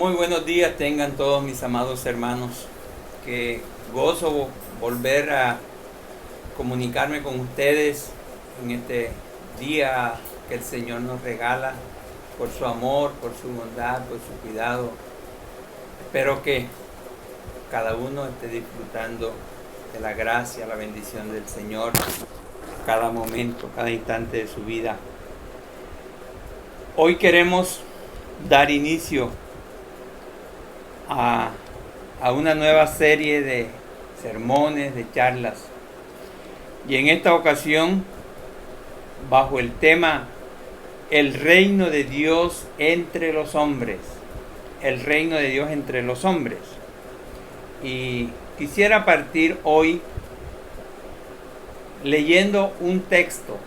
Muy buenos días tengan todos mis amados hermanos. Qué gozo volver a comunicarme con ustedes en este día que el Señor nos regala por su amor, por su bondad, por su cuidado. Espero que cada uno esté disfrutando de la gracia, la bendición del Señor cada momento, cada instante de su vida. Hoy queremos dar inicio a una nueva serie de sermones, de charlas. Y en esta ocasión, bajo el tema El reino de Dios entre los hombres. El reino de Dios entre los hombres. Y quisiera partir hoy leyendo un texto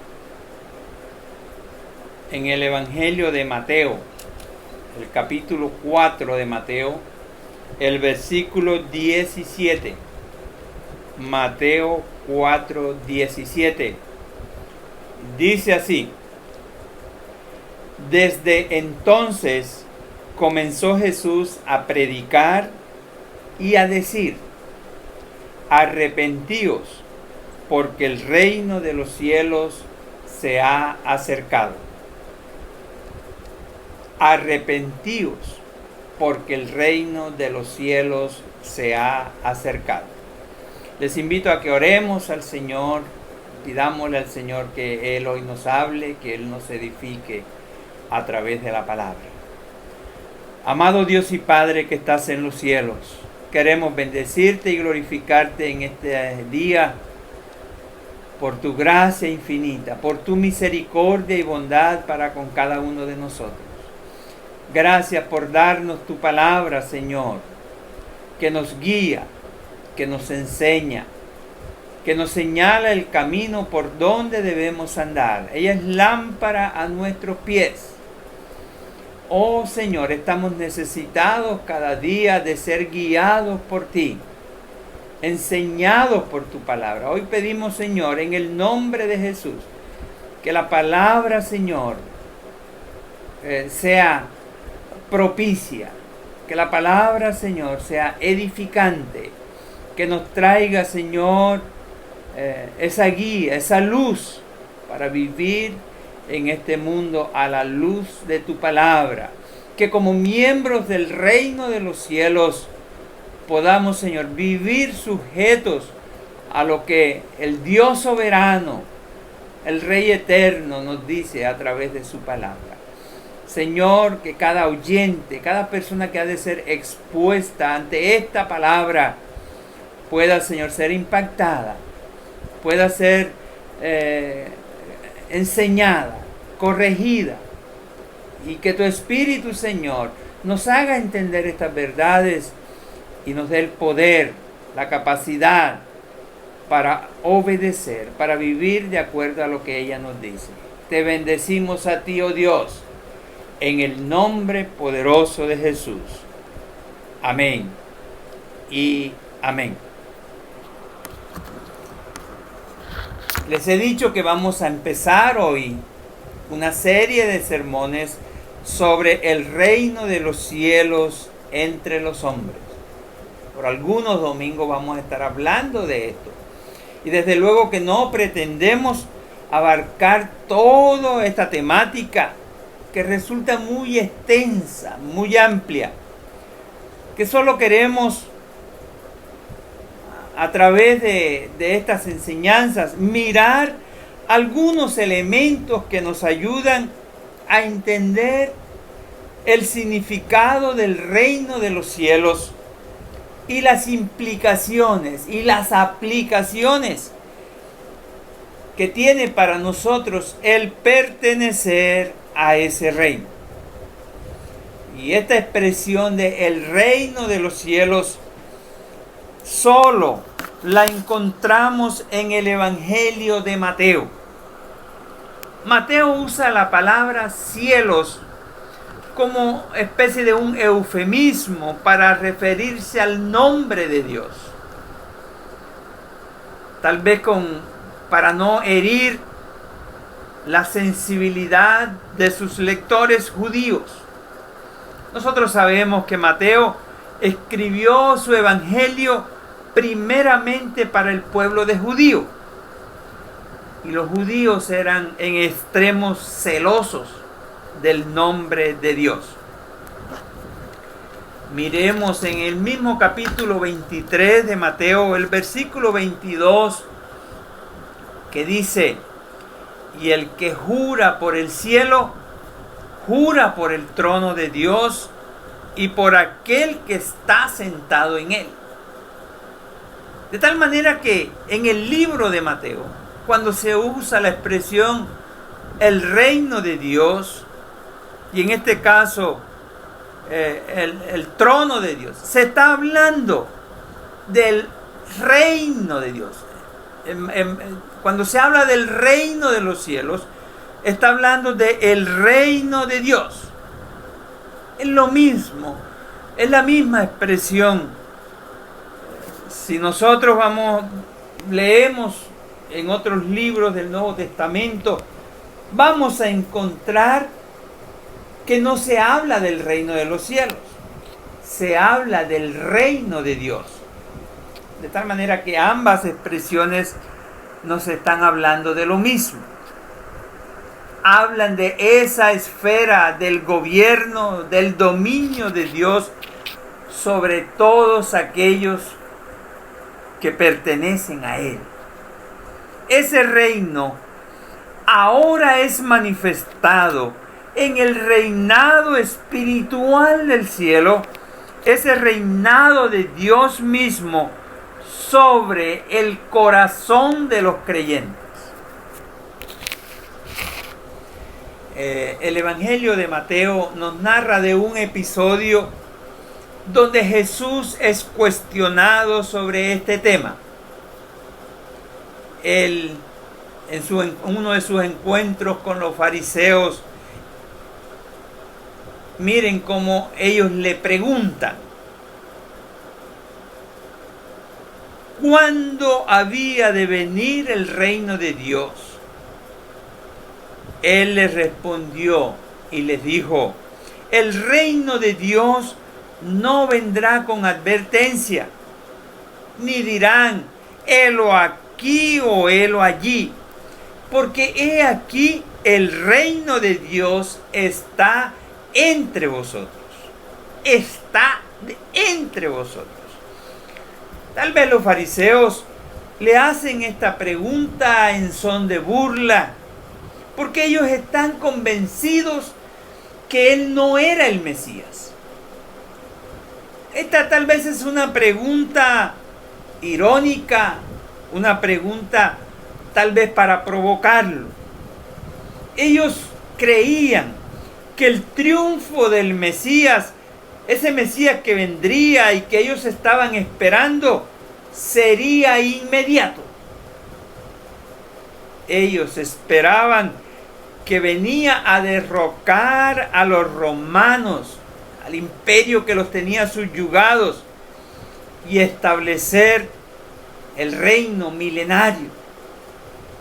en el Evangelio de Mateo, el capítulo 4 de Mateo, el versículo 17. Mateo 4, 17. Dice así: Desde entonces comenzó Jesús a predicar y a decir: Arrepentíos, porque el reino de los cielos se ha acercado. Arrepentíos, porque el reino de los cielos se ha acercado. Les invito a que oremos al Señor, pidámosle al Señor que Él hoy nos hable, que Él nos edifique a través de la palabra. Amado Dios y Padre que estás en los cielos, queremos bendecirte y glorificarte en este día por tu gracia infinita, por tu misericordia y bondad para con cada uno de nosotros. Gracias por darnos tu palabra, Señor, que nos guía, que nos enseña, que nos señala el camino por donde debemos andar. Ella es lámpara a nuestros pies. Oh Señor, estamos necesitados cada día de ser guiados por ti, enseñados por tu palabra. Hoy pedimos, Señor, en el nombre de Jesús, que la palabra, Señor, sea propicia, que la palabra, Señor, sea edificante, que nos traiga, Señor, esa guía, esa luz para vivir en este mundo a la luz de tu palabra, que como miembros del reino de los cielos podamos, Señor, vivir sujetos a lo que el Dios soberano, el Rey eterno, nos dice a través de su palabra. Señor, que cada oyente, cada persona que ha de ser expuesta ante esta palabra pueda, Señor, ser impactada, pueda ser enseñada, corregida, y que tu Espíritu, Señor, nos haga entender estas verdades y nos dé el poder, la capacidad para obedecer, para vivir de acuerdo a lo que ella nos dice. Te bendecimos a ti, oh Dios, en el nombre poderoso de Jesús. Amén y amén. Les he dicho que vamos a empezar hoy una serie de sermones sobre el reino de los cielos entre los hombres. Por algunos domingos vamos a estar hablando de esto. Y desde luego que no pretendemos abarcar toda esta temática que resulta muy extensa, muy amplia, que solo queremos a través de estas enseñanzas mirar algunos elementos que nos ayudan a entender el significado del reino de los cielos y las implicaciones y las aplicaciones que tiene para nosotros el pertenecer a ese reino. Y esta expresión de el reino de los cielos solo la encontramos en el Evangelio de Mateo. Mateo usa la palabra cielos como especie de un eufemismo para referirse al nombre de Dios. Tal vez para no herir la sensibilidad de sus lectores judíos. Nosotros sabemos que Mateo escribió su evangelio primeramente para el pueblo de judío. Y los judíos eran en extremos celosos del nombre de Dios. Miremos en el mismo capítulo 23 de Mateo, el versículo 22, que dice: y el que jura por el cielo, jura por el trono de Dios y por aquel que está sentado en él. De tal manera que en el libro de Mateo, cuando se usa la expresión el reino de Dios, y en este caso el trono de Dios, se está hablando del reino de Dios. Cuando se habla del reino de los cielos, está hablando del reino de Dios. Es lo mismo, es la misma expresión. Si nosotros leemos en otros libros del Nuevo Testamento, vamos a encontrar que no se habla del reino de los cielos, se habla del reino de Dios. De tal manera que ambas expresiones nos están hablando de lo mismo. Hablan de esa esfera del gobierno, del dominio de Dios sobre todos aquellos que pertenecen a Él. Ese reino ahora es manifestado en el reinado espiritual del cielo, ese reinado de Dios mismo sobre el corazón de los creyentes. El Evangelio de Mateo nos narra de un episodio donde Jesús es cuestionado sobre este tema. Él, en uno de sus encuentros con los fariseos, miren cómo ellos le preguntan: ¿cuándo había de venir el reino de Dios? Él les respondió y les dijo: el reino de Dios no vendrá con advertencia, ni dirán helo aquí o helo allí, porque he aquí el reino de Dios está entre vosotros. Está entre vosotros. Tal vez los fariseos le hacen esta pregunta en son de burla, porque ellos están convencidos que Él no era el Mesías. Esta tal vez es una pregunta irónica, una pregunta tal vez para provocarlo. Ellos creían que el triunfo del Mesías, ese Mesías que vendría y que ellos estaban esperando, sería inmediato. Ellos esperaban que venía a derrocar a los romanos, al imperio que los tenía subyugados, y establecer el reino milenario.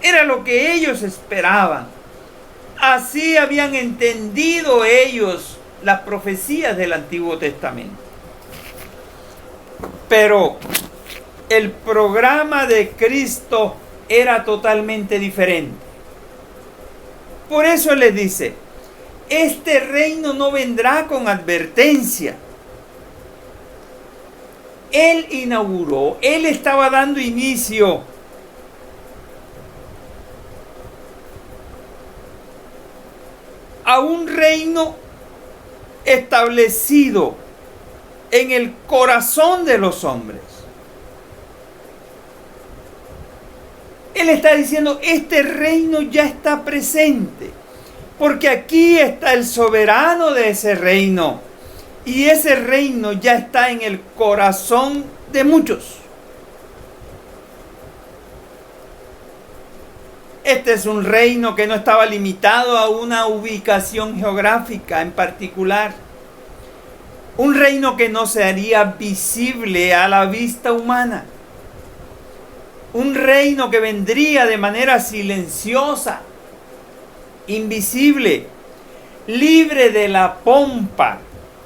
Era lo que ellos esperaban. Así habían entendido ellos las profecías del Antiguo Testamento. Pero el programa de Cristo era totalmente diferente. Por eso les dice: este reino no vendrá con advertencia. Él inauguró, Él estaba dando inicio a un reino establecido en el corazón de los hombres. Él está diciendo: este reino ya está presente, porque aquí está el soberano de ese reino, y ese reino ya está en el corazón de muchos. Este es un reino que no estaba limitado a una ubicación geográfica en particular. Un reino que no se haría visible a la vista humana. Un reino que vendría de manera silenciosa, invisible, libre de la pompa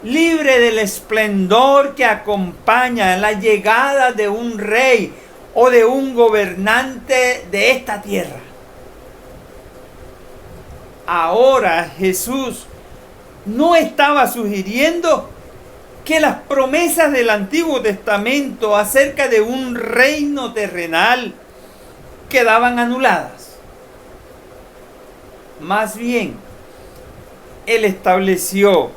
libre del esplendor que acompaña la llegada de un rey o de un gobernante de esta tierra. Ahora Jesús no estaba sugiriendo que las promesas del Antiguo Testamento acerca de un reino terrenal quedaban anuladas. Más bien, Él estableció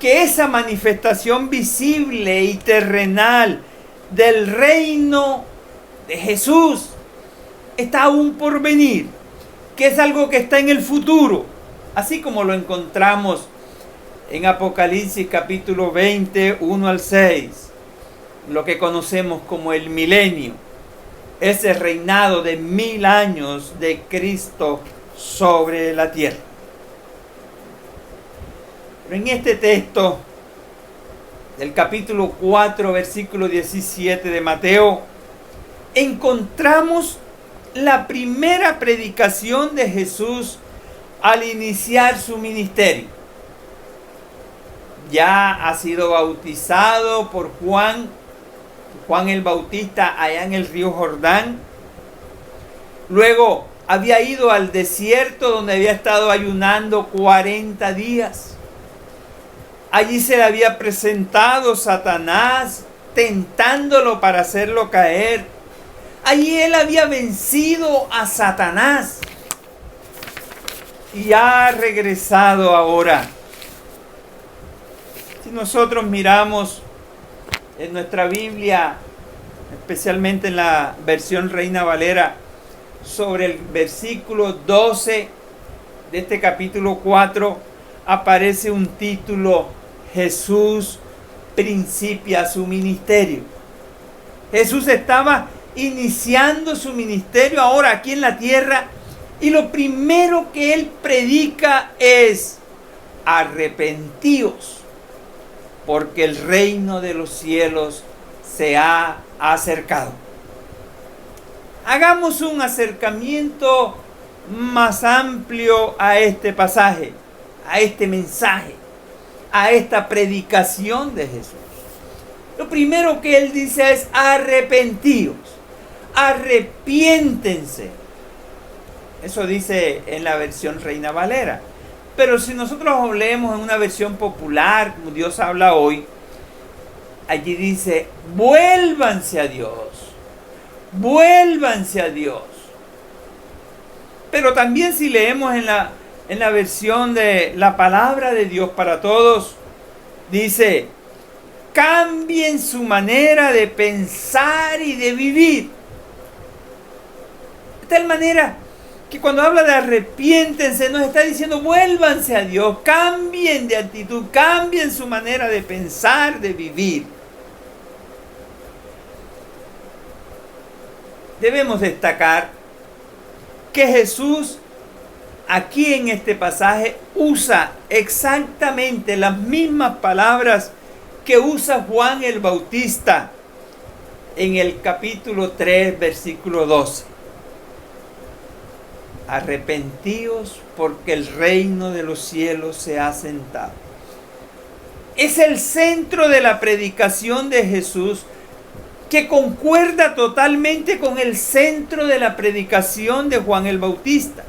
que esa manifestación visible y terrenal del reino de Jesús está aún por venir, que es algo que está en el futuro, así como lo encontramos en Apocalipsis capítulo 20, 1 al 6, lo que conocemos como el milenio, ese reinado de 1000 años de Cristo sobre la tierra. Pero en este texto del capítulo 4, versículo 17 de Mateo, encontramos la primera predicación de Jesús al iniciar su ministerio. Ya ha sido bautizado por Juan el Bautista allá en el río Jordán. Luego había ido al desierto donde había estado ayunando 40 días. Allí se le había presentado Satanás, tentándolo para hacerlo caer. Allí él había vencido a Satanás y ha regresado ahora. Si nosotros miramos en nuestra Biblia, especialmente en la versión Reina Valera, sobre el versículo 12 de este capítulo 4, aparece un título: Jesús principia su ministerio. Jesús estaba iniciando su ministerio ahora aquí en la tierra, y lo primero que él predica es: arrepentíos, porque el reino de los cielos se ha acercado. Hagamos un acercamiento más amplio a este pasaje, a este mensaje, a esta predicación de Jesús. Lo primero que él dice es: arrepentíos, arrepiéntense. Eso dice en la versión Reina Valera. Pero si nosotros leemos en una versión popular, como Dios habla hoy, allí dice: vuélvanse a Dios, vuélvanse a Dios. Pero también si leemos en la versión de la palabra de Dios para todos, dice: cambien su manera de pensar y de vivir. De tal manera que cuando habla de arrepiéntense, nos está diciendo: vuélvanse a Dios, cambien de actitud, cambien su manera de pensar, de vivir. Debemos destacar que Jesús aquí en este pasaje usa exactamente las mismas palabras que usa Juan el Bautista en el capítulo 3, versículo 12. Arrepentíos, porque el reino de los cielos se ha sentado. Es el centro de la predicación de Jesús, que concuerda totalmente con el centro de la predicación de Juan el Bautista.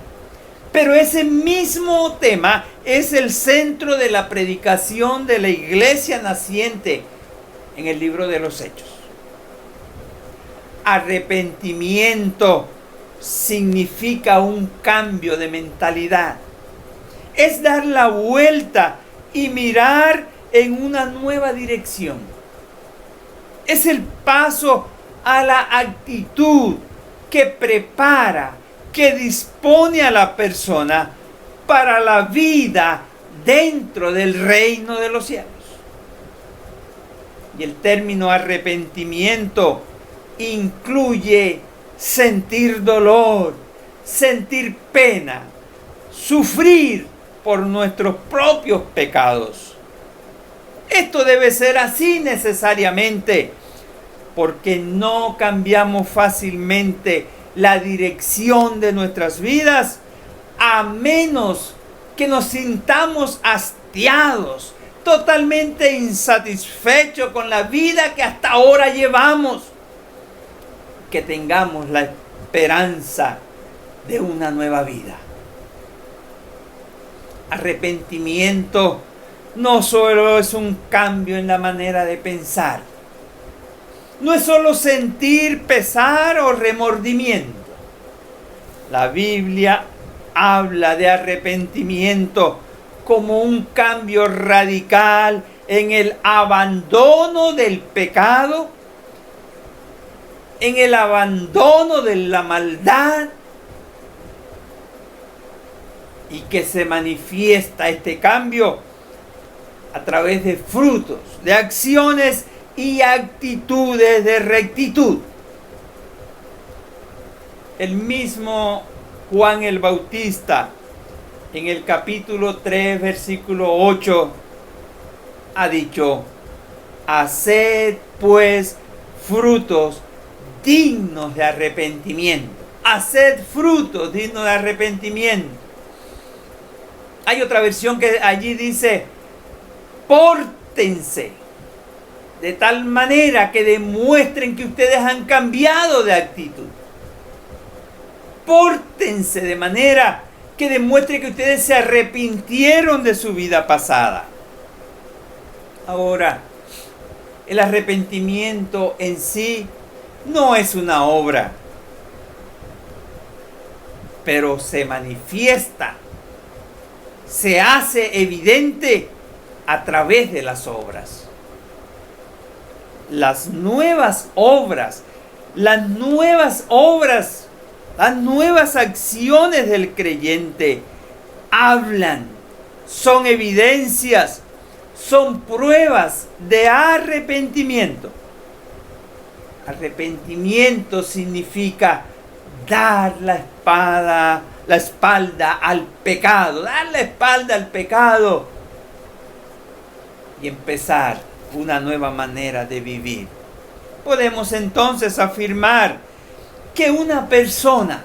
Pero ese mismo tema es el centro de la predicación de la iglesia naciente en el libro de los Hechos. Arrepentimiento significa un cambio de mentalidad. Es dar la vuelta y mirar en una nueva dirección. Es el paso a la actitud que prepara, que dispone a la persona para la vida dentro del reino de los cielos. Y el término arrepentimiento incluye sentir dolor, sentir pena, sufrir por nuestros propios pecados. Esto debe ser así necesariamente, porque no cambiamos fácilmente la dirección de nuestras vidas a menos que nos sintamos hastiados, totalmente insatisfechos con la vida que hasta ahora llevamos, que tengamos la esperanza de una nueva vida. Arrepentimiento no solo es un cambio en la manera de pensar, no es solo sentir pesar o remordimiento. La Biblia habla de arrepentimiento como un cambio radical en el abandono del pecado, en el abandono de la maldad, y que se manifiesta este cambio a través de frutos, de acciones y actitudes de rectitud. El mismo Juan el Bautista, en el capítulo 3, versículo 8, ha dicho: haced pues frutos dignos de arrepentimiento. Haced frutos dignos de arrepentimiento. Hay otra versión que allí dice: pórtense de tal manera que demuestren que ustedes han cambiado de actitud. Pórtense de manera que demuestre que ustedes se arrepintieron de su vida pasada. Ahora, el arrepentimiento en sí no es una obra, pero se manifiesta, se hace evidente a través de las obras. Las nuevas obras, las nuevas acciones del creyente hablan, son evidencias, son pruebas de arrepentimiento. Arrepentimiento significa dar la espalda al pecado, dar la espalda al pecado y empezar una nueva manera de vivir. Podemos entonces afirmar que una persona,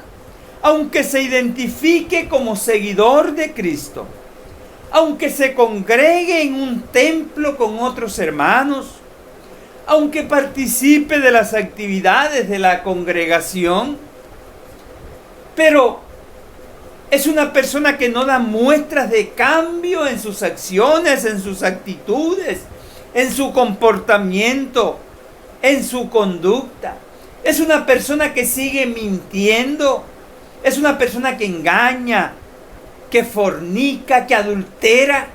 aunque se identifique como seguidor de Cristo, aunque se congregue en un templo con otros hermanos, aunque participe de las actividades de la congregación, pero es una persona que no da muestras de cambio en sus acciones, en sus actitudes, en su comportamiento, en su conducta. Es una persona que sigue mintiendo. Es una persona que engaña, que fornica, que adultera,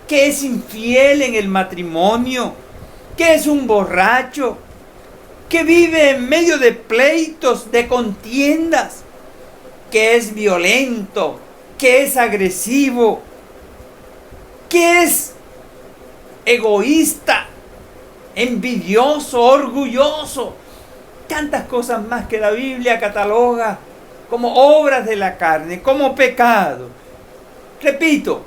que es infiel en el matrimonio, que es un borracho, que vive en medio de pleitos, de contiendas, que es violento, que es agresivo, que es egoísta, envidioso, orgulloso. Tantas cosas más que la Biblia cataloga como obras de la carne, como pecado. Repito,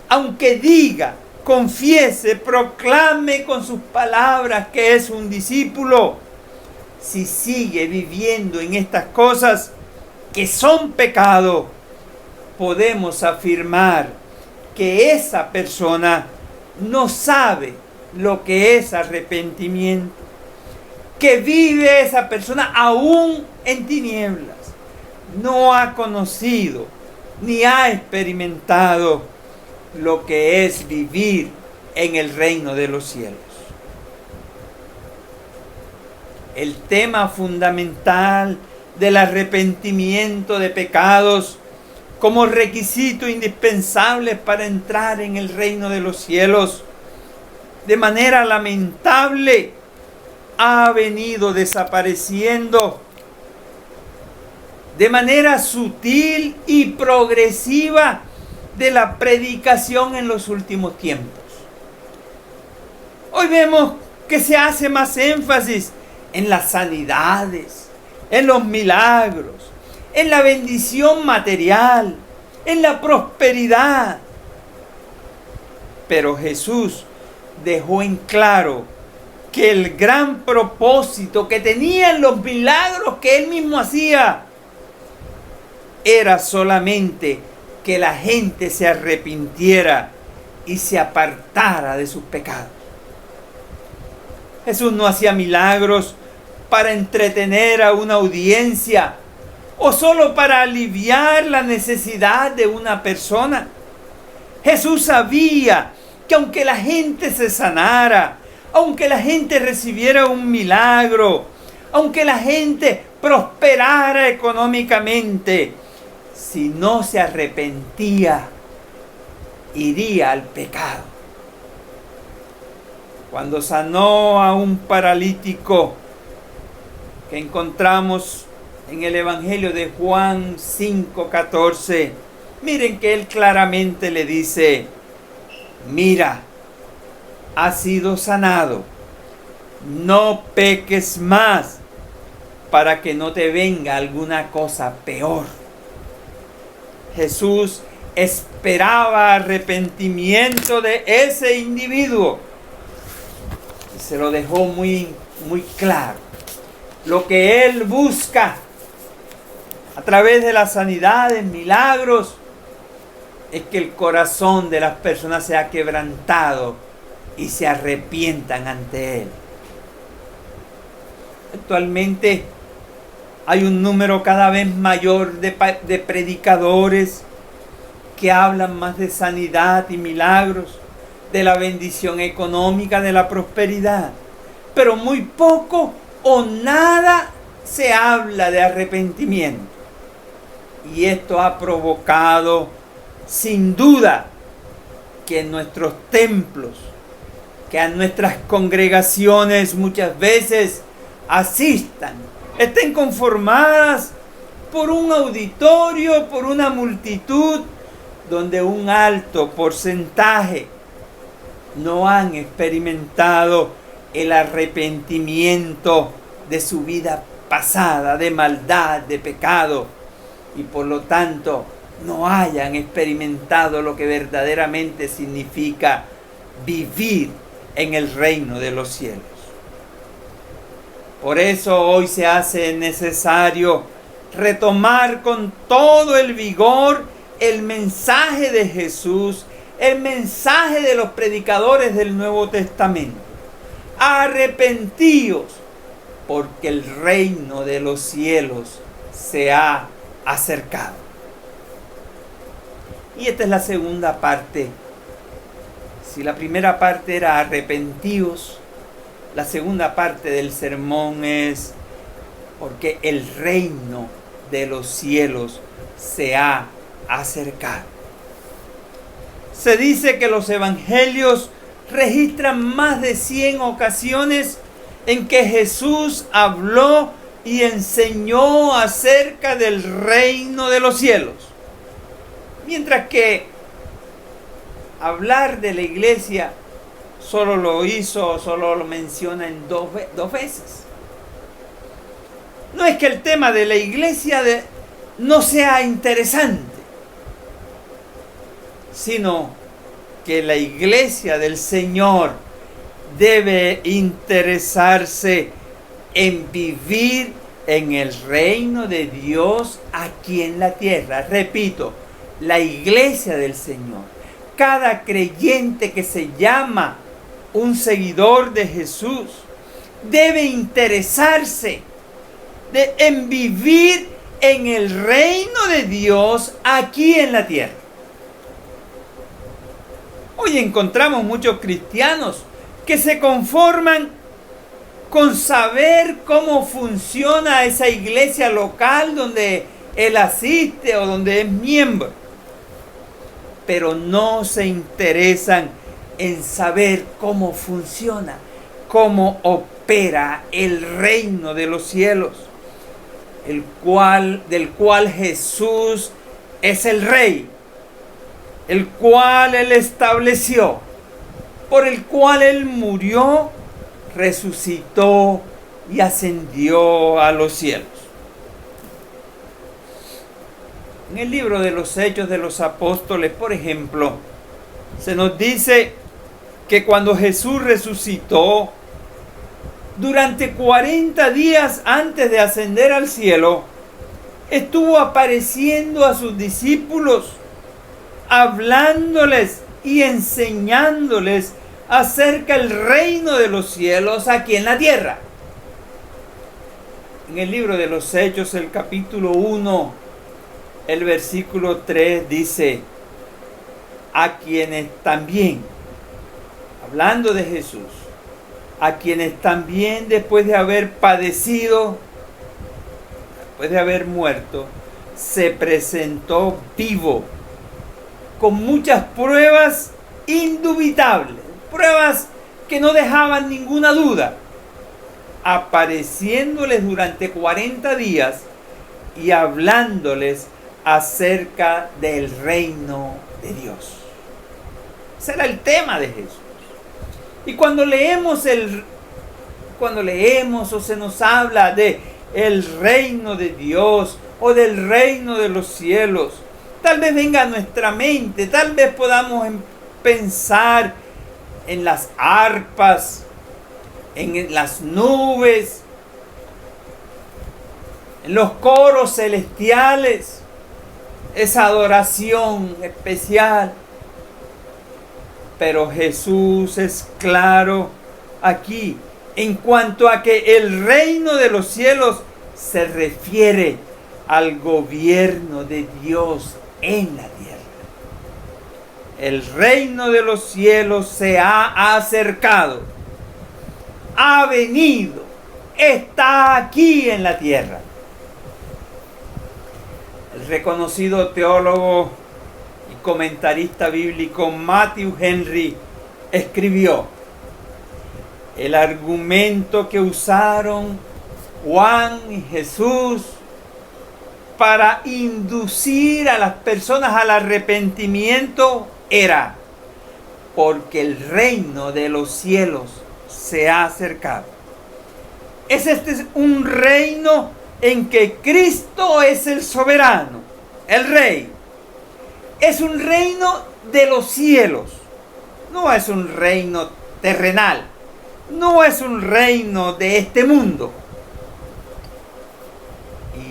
aunque diga, confiese, proclame con sus palabras que es un discípulo, si sigue viviendo en estas cosas que son pecado, podemos afirmar que esa persona no sabe lo que es arrepentimiento, que vive esa persona aún en tinieblas, no ha conocido ni ha experimentado lo que es vivir en el reino de los cielos. El tema fundamental del arrepentimiento de pecados como requisito indispensable para entrar en el reino de los cielos, de manera lamentable, ha venido desapareciendo de manera sutil y progresiva de la predicación en los últimos tiempos. Hoy vemos que se hace más énfasis en las sanidades, en los milagros, en la bendición material, en la prosperidad. Pero Jesús dejó en claro que el gran propósito que tenían los milagros que Él mismo hacía era solamente que la gente se arrepintiera y se apartara de sus pecados. Jesús no hacía milagros para entretener a una audiencia o solo para aliviar la necesidad de una persona. Jesús sabía que aunque la gente se sanara, aunque la gente recibiera un milagro, aunque la gente prosperara económicamente, si no se arrepentía, iría al pecado. Cuando sanó a un paralítico que encontramos en el Evangelio de Juan 5:14, miren que él claramente le dice: mira, has sido sanado, no peques más para que no te venga alguna cosa peor. Jesús esperaba arrepentimiento de ese individuo y se lo dejó muy claro. Lo que Él busca a través de las sanidades, milagros, es que el corazón de las personas sea quebrantado y se arrepientan ante Él. Actualmente hay un número cada vez mayor de predicadores que hablan más de sanidad y milagros, de la bendición económica, de la prosperidad. Pero muy poco o nada se habla de arrepentimiento. Y esto ha provocado, sin duda, que en nuestros templos, que a nuestras congregaciones muchas veces estén conformadas por un auditorio, por una multitud, donde un alto porcentaje no han experimentado el arrepentimiento de su vida pasada, de maldad, de pecado, y por lo tanto no hayan experimentado lo que verdaderamente significa vivir en el reino de los cielos. Por eso hoy se hace necesario retomar con todo el vigor el mensaje de Jesús, el mensaje de los predicadores del Nuevo Testamento. Arrepentíos, porque el reino de los cielos se ha acercado. Y esta es la segunda parte. Si la primera parte era arrepentíos, la segunda parte del sermón es porque el reino de los cielos se ha acercado. Se dice que los evangelios registran más de 100 ocasiones en que Jesús habló y enseñó acerca del reino de los cielos. Mientras que hablar de la iglesia solo lo menciona en dos veces. No es que el tema de la iglesia no sea interesante, sino que la iglesia del Señor debe interesarse en vivir en el reino de Dios aquí en la tierra. Repito, la iglesia del Señor. Cada creyente que se llama un seguidor de Jesús debe interesarse en vivir en el reino de Dios aquí en la tierra. Hoy encontramos muchos cristianos que se conforman con saber cómo funciona esa iglesia local donde él asiste o donde es miembro, pero no se interesan en saber cómo funciona, cómo opera el reino de los cielos, del cual Jesús es el Rey, el cual Él estableció, por el cual Él murió, resucitó y ascendió a los cielos. En el libro de los Hechos de los Apóstoles, por ejemplo, se nos dice que cuando Jesús resucitó, durante 40 días antes de ascender al cielo, estuvo apareciendo a sus discípulos, hablándoles y enseñándoles acerca del reino de los cielos aquí en la tierra. En el libro de los Hechos, el capítulo 1, el versículo 3 dice: a quienes también, hablando de Jesús, a quienes también después de haber padecido, después de haber muerto, se presentó vivo, con muchas pruebas indubitables, pruebas que no dejaban ninguna duda, apareciéndoles durante 40 días y hablándoles acerca del reino de Dios. Ese era el tema de Jesús. Y cuando leemos o se nos habla de el reino de Dios o del reino de los cielos, tal vez venga a nuestra mente, tal vez podamos pensar en las arpas, en las nubes, en los coros celestiales, esa adoración especial. Pero Jesús es claro aquí en cuanto a que el reino de los cielos se refiere al gobierno de Dios en la tierra. El reino de los cielos se ha acercado, ha venido, está aquí en la tierra. El reconocido teólogo y comentarista bíblico Matthew Henry escribió: el argumento que usaron Juan y Jesús para inducir a las personas al arrepentimiento era: porque el reino de los cielos se ha acercado. Este es un reino en que Cristo es el soberano, el rey. Es un reino de los cielos. No es un reino terrenal. No es un reino de este mundo.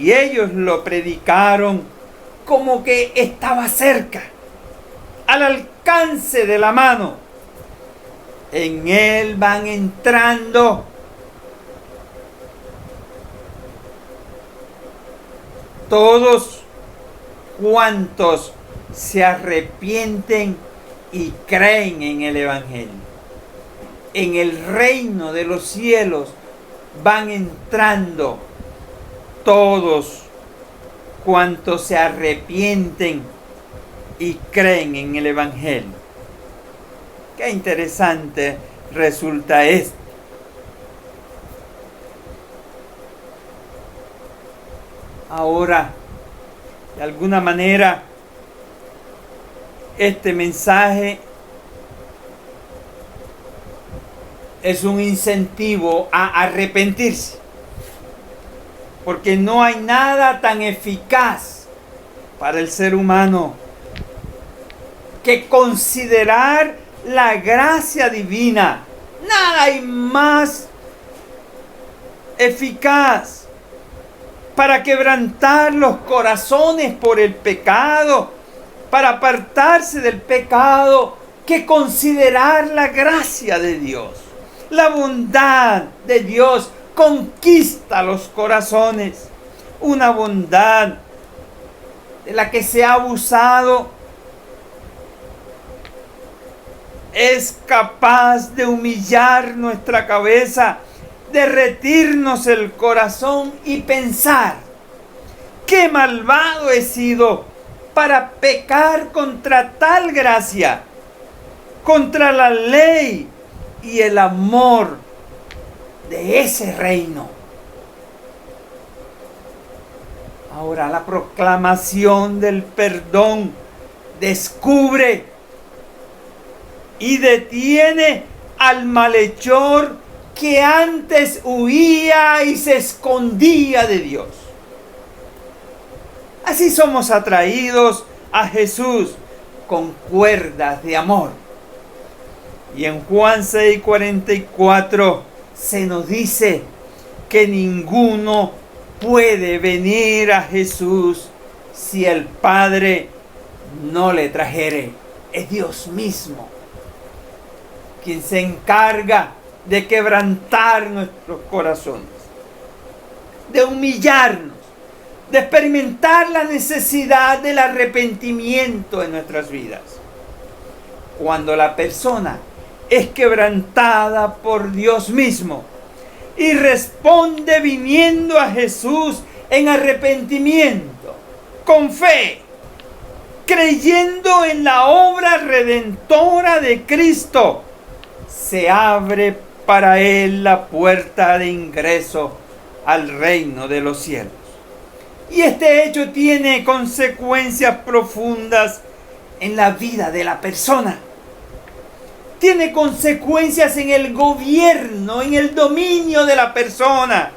Y ellos lo predicaron como que estaba cerca, al alcance de la mano. En él van entrando todos cuantos se arrepienten y creen en el Evangelio. En el reino de los cielos van entrando todos cuantos se arrepienten y creen en el Evangelio. Qué interesante resulta esto. Ahora, de alguna manera, este mensaje es un incentivo a arrepentirse, porque no hay nada tan eficaz para el ser humano que considerar la gracia divina. Nada hay más eficaz para quebrantar los corazones por el pecado, para apartarse del pecado, que considerar la gracia de Dios. La bondad de Dios conquista los corazones. Una bondad de la que se ha abusado. Es capaz de humillar nuestra cabeza, derretirnos el corazón y pensar: qué malvado he sido para pecar contra tal gracia, contra la ley y el amor de ese reino. Ahora, la proclamación del perdón descubre y detiene al malhechor que antes huía y se escondía de Dios. Así somos atraídos a Jesús con cuerdas de amor. Y en Juan 6:44 se nos dice que ninguno puede venir a Jesús si el Padre no le trajere. es Dios mismo quien se encarga de quebrantar nuestros corazones, de humillarnos, de experimentar la necesidad del arrepentimiento en nuestras vidas. Cuando la persona es quebrantada por Dios mismo y responde viniendo a Jesús en arrepentimiento, con fe, creyendo en la obra redentora de Cristo, se abre para él la puerta de ingreso al reino de los cielos. Y este hecho tiene consecuencias profundas en la vida de la persona. Tiene consecuencias en el gobierno, en el dominio de la persona.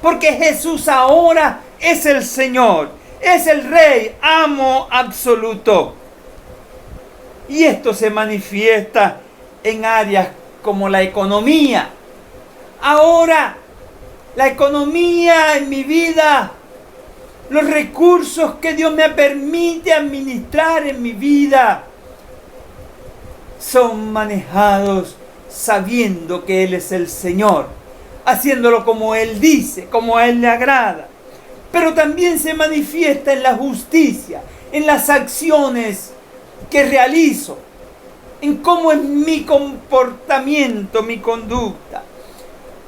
Porque Jesús ahora es el Señor, es el Rey, amo absoluto. Y esto se manifiesta en áreas como la economía. Ahora, la economía en mi vida, los recursos que Dios me permite administrar en mi vida, son manejados sabiendo que Él es el Señor, haciéndolo como Él dice, como a Él le agrada. Pero también se manifiesta en la justicia, en las acciones que realizo, en cómo es mi comportamiento, mi conducta.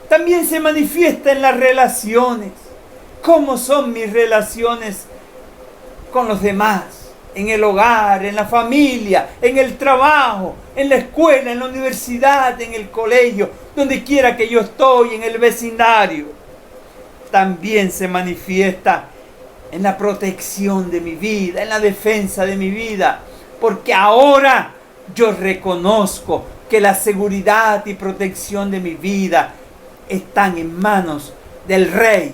También se manifiesta en las relaciones, cómo son mis relaciones con los demás, en el hogar, en la familia, en el trabajo, en la escuela, en la universidad, en el colegio, donde quiera que yo estoy, en el vecindario. También se manifiesta en la protección de mi vida, en la defensa de mi vida, porque ahora yo reconozco que la seguridad y protección de mi vida están en manos del Rey,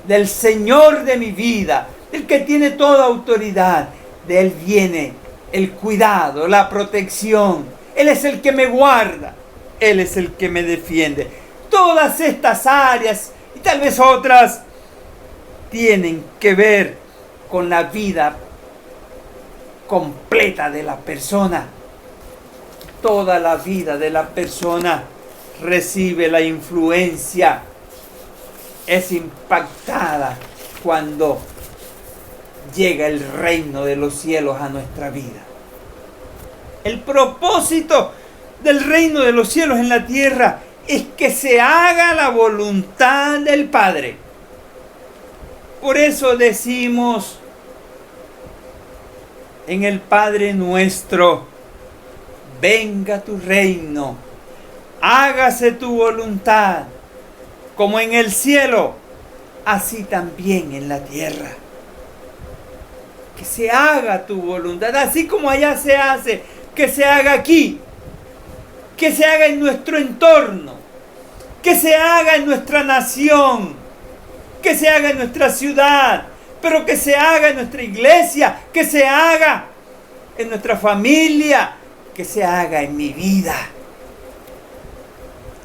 del Señor de mi vida, del que tiene toda autoridad. De Él viene el cuidado, la protección. Él es el que me guarda, Él es el que me defiende. Todas estas áreas y tal vez otras tienen que ver con la vida completa de la persona. Toda la vida de la persona recibe la influencia, es impactada cuando llega el reino de los cielos a nuestra vida. El propósito del reino de los cielos en la tierra es que se haga la voluntad del Padre. Por eso decimos en el Padre nuestro: venga tu reino, hágase tu voluntad, como en el cielo, así también en la tierra. Que se haga tu voluntad, así como allá se hace, que se haga aquí, que se haga en nuestro entorno, que se haga en nuestra nación, que se haga en nuestra ciudad, pero que se haga en nuestra iglesia, que se haga en nuestra familia, que se haga en mi vida.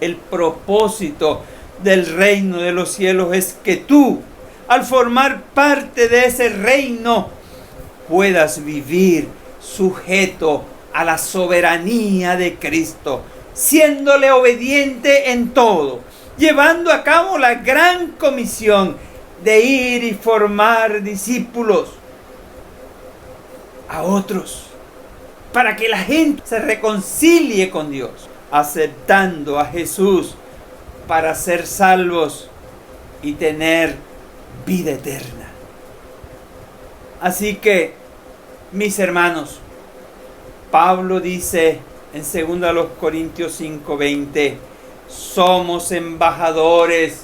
El propósito del reino de los cielos es que tú, al formar parte de ese reino, puedas vivir sujeto a la soberanía de Cristo, siéndole obediente en todo, llevando a cabo la gran comisión de ir y formar discípulos a otros, para que la gente se reconcilie con Dios, aceptando a Jesús para ser salvos y tener vida eterna. Así que, mis hermanos, Pablo dice en 2 Corintios 5:20, somos embajadores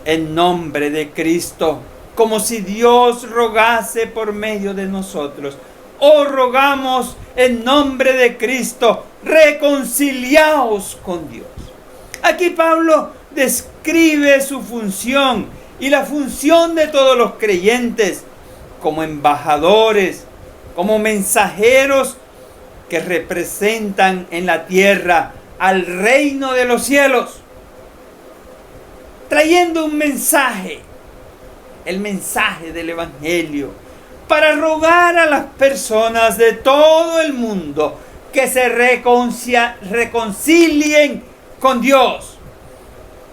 en nombre de Cristo, como si Dios rogase por medio de nosotros. Os rogamos en nombre de Cristo, reconciliaos con Dios. Aquí Pablo describe su función y la función de todos los creyentes como embajadores, como mensajeros que representan en la tierra al reino de los cielos, trayendo un mensaje, el mensaje del Evangelio, para rogar a las personas de todo el mundo que se reconcilien con Dios,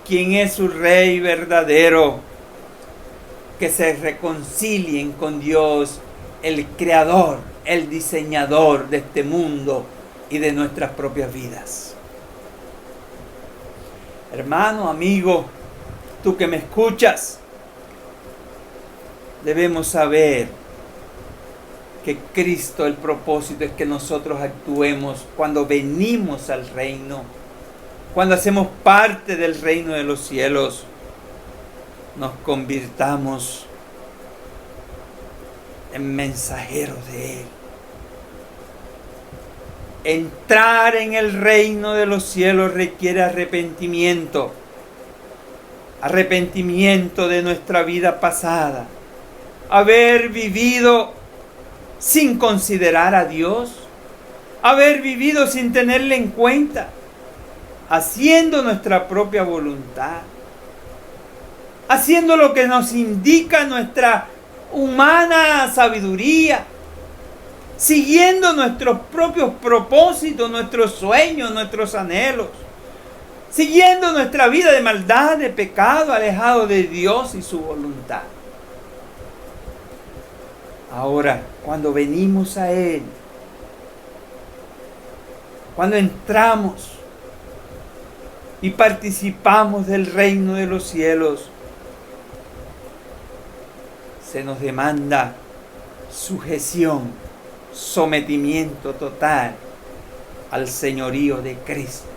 quien es su Rey verdadero, que se reconcilien con Dios, el Creador, el diseñador de este mundo y de nuestras propias vidas. Hermano, amigo, tú que me escuchas, debemos saber que Cristo, el propósito es que nosotros actuemos cuando venimos al reino, cuando hacemos parte del reino de los cielos, nos convirtamos en mensajeros de Él. Entrar en el reino de los cielos requiere arrepentimiento. Arrepentimiento de nuestra vida pasada. Haber vivido sin considerar a Dios. Haber vivido sin tenerle en cuenta. Haciendo nuestra propia voluntad. Haciendo lo que nos indica nuestra humana sabiduría. Siguiendo nuestros propios propósitos, nuestros sueños, nuestros anhelos. Siguiendo nuestra vida de maldad, de pecado, alejado de Dios y su voluntad. Ahora, cuando venimos a Él, cuando entramos y participamos del reino de los cielos, se nos demanda sujeción, sometimiento total al señorío de Cristo.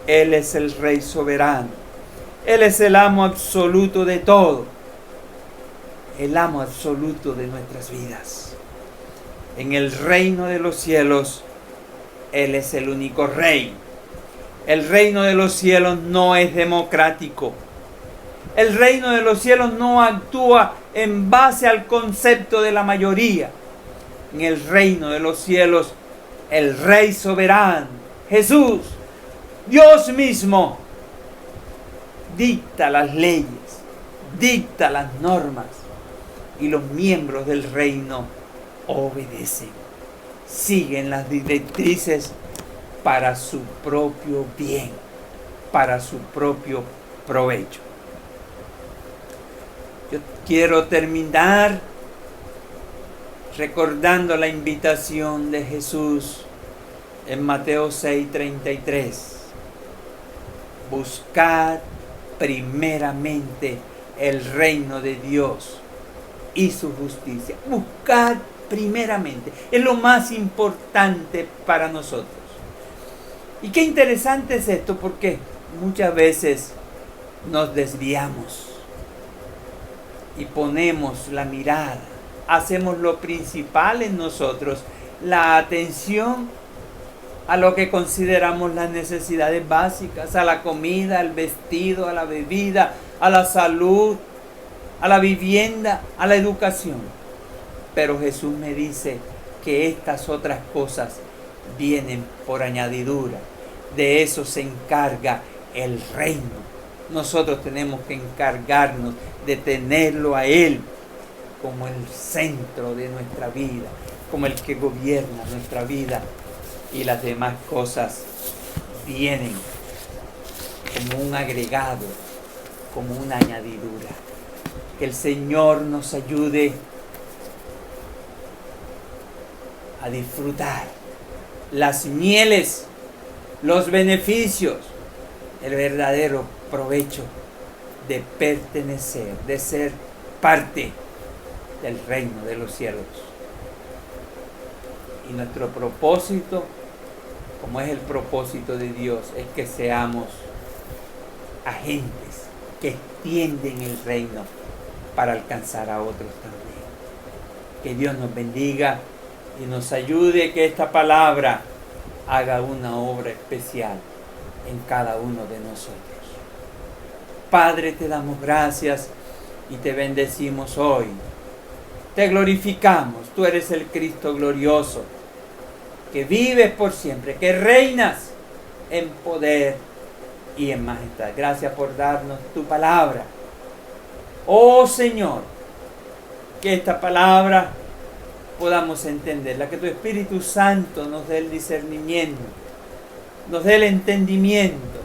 Él es el Rey soberano. Él es el amo absoluto de todo. El amo absoluto de nuestras vidas. En el reino de los cielos, Él es el único Rey. El reino de los cielos no es democrático. El reino de los cielos no actúa en base al concepto de la mayoría. En el reino de los cielos, el Rey soberano, Jesús, Dios mismo, dicta las leyes, dicta las normas, y los miembros del reino obedecen, siguen las directrices para su propio bien, para su propio provecho. Yo quiero terminar recordando la invitación de Jesús en Mateo 6:33. Buscad primeramente el reino de Dios y su justicia. Buscad primeramente. Es lo más importante para nosotros. Y qué interesante es esto, porque muchas veces nos desviamos y ponemos la mirada, hacemos lo principal en nosotros, la atención a lo que consideramos las necesidades básicas, a la comida, al vestido, a la bebida, a la salud, a la vivienda, a la educación. Pero Jesús me dice que estas otras cosas vienen por añadidura. De eso se encarga el reino. Nosotros tenemos que encargarnos de tenerlo a Él como el centro de nuestra vida, como el que gobierna nuestra vida, y las demás cosas vienen como un agregado, como una añadidura. Que el Señor nos ayude a disfrutar las mieles, los beneficios, el verdadero provecho de pertenecer, de ser parte del reino de los cielos. Y nuestro propósito, como es el propósito de Dios, es que seamos agentes que extienden el reino para alcanzar a otros también. Que Dios nos bendiga y nos ayude, que esta palabra haga una obra especial en cada uno de nosotros. Padre, te damos gracias y te bendecimos hoy. Te glorificamos. Tú eres el Cristo glorioso, que vives por siempre, que reinas en poder y en majestad. Gracias por darnos tu palabra. Oh Señor, que esta palabra podamos entenderla, que tu Espíritu Santo nos dé el discernimiento, nos dé el entendimiento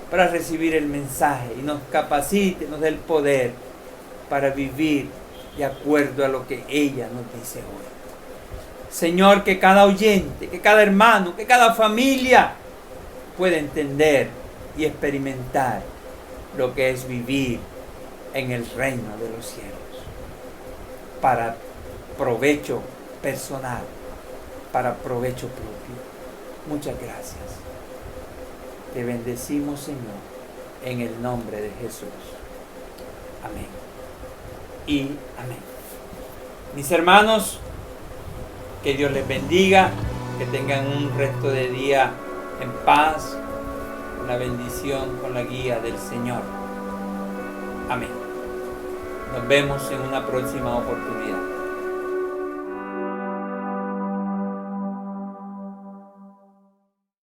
para recibir el mensaje y nos capacite, nos dé el poder para vivir de acuerdo a lo que ella nos dice hoy. Señor, que cada oyente, que cada hermano, que cada familia pueda entender y experimentar lo que es vivir en el reino de los cielos para provecho personal, para provecho propio. Muchas gracias. Te bendecimos, Señor, en el nombre de Jesús. Amén. Y amén. Mis hermanos, que Dios les bendiga, que tengan un resto de día en paz, una bendición con la guía del Señor. Amén. Nos vemos en una próxima oportunidad.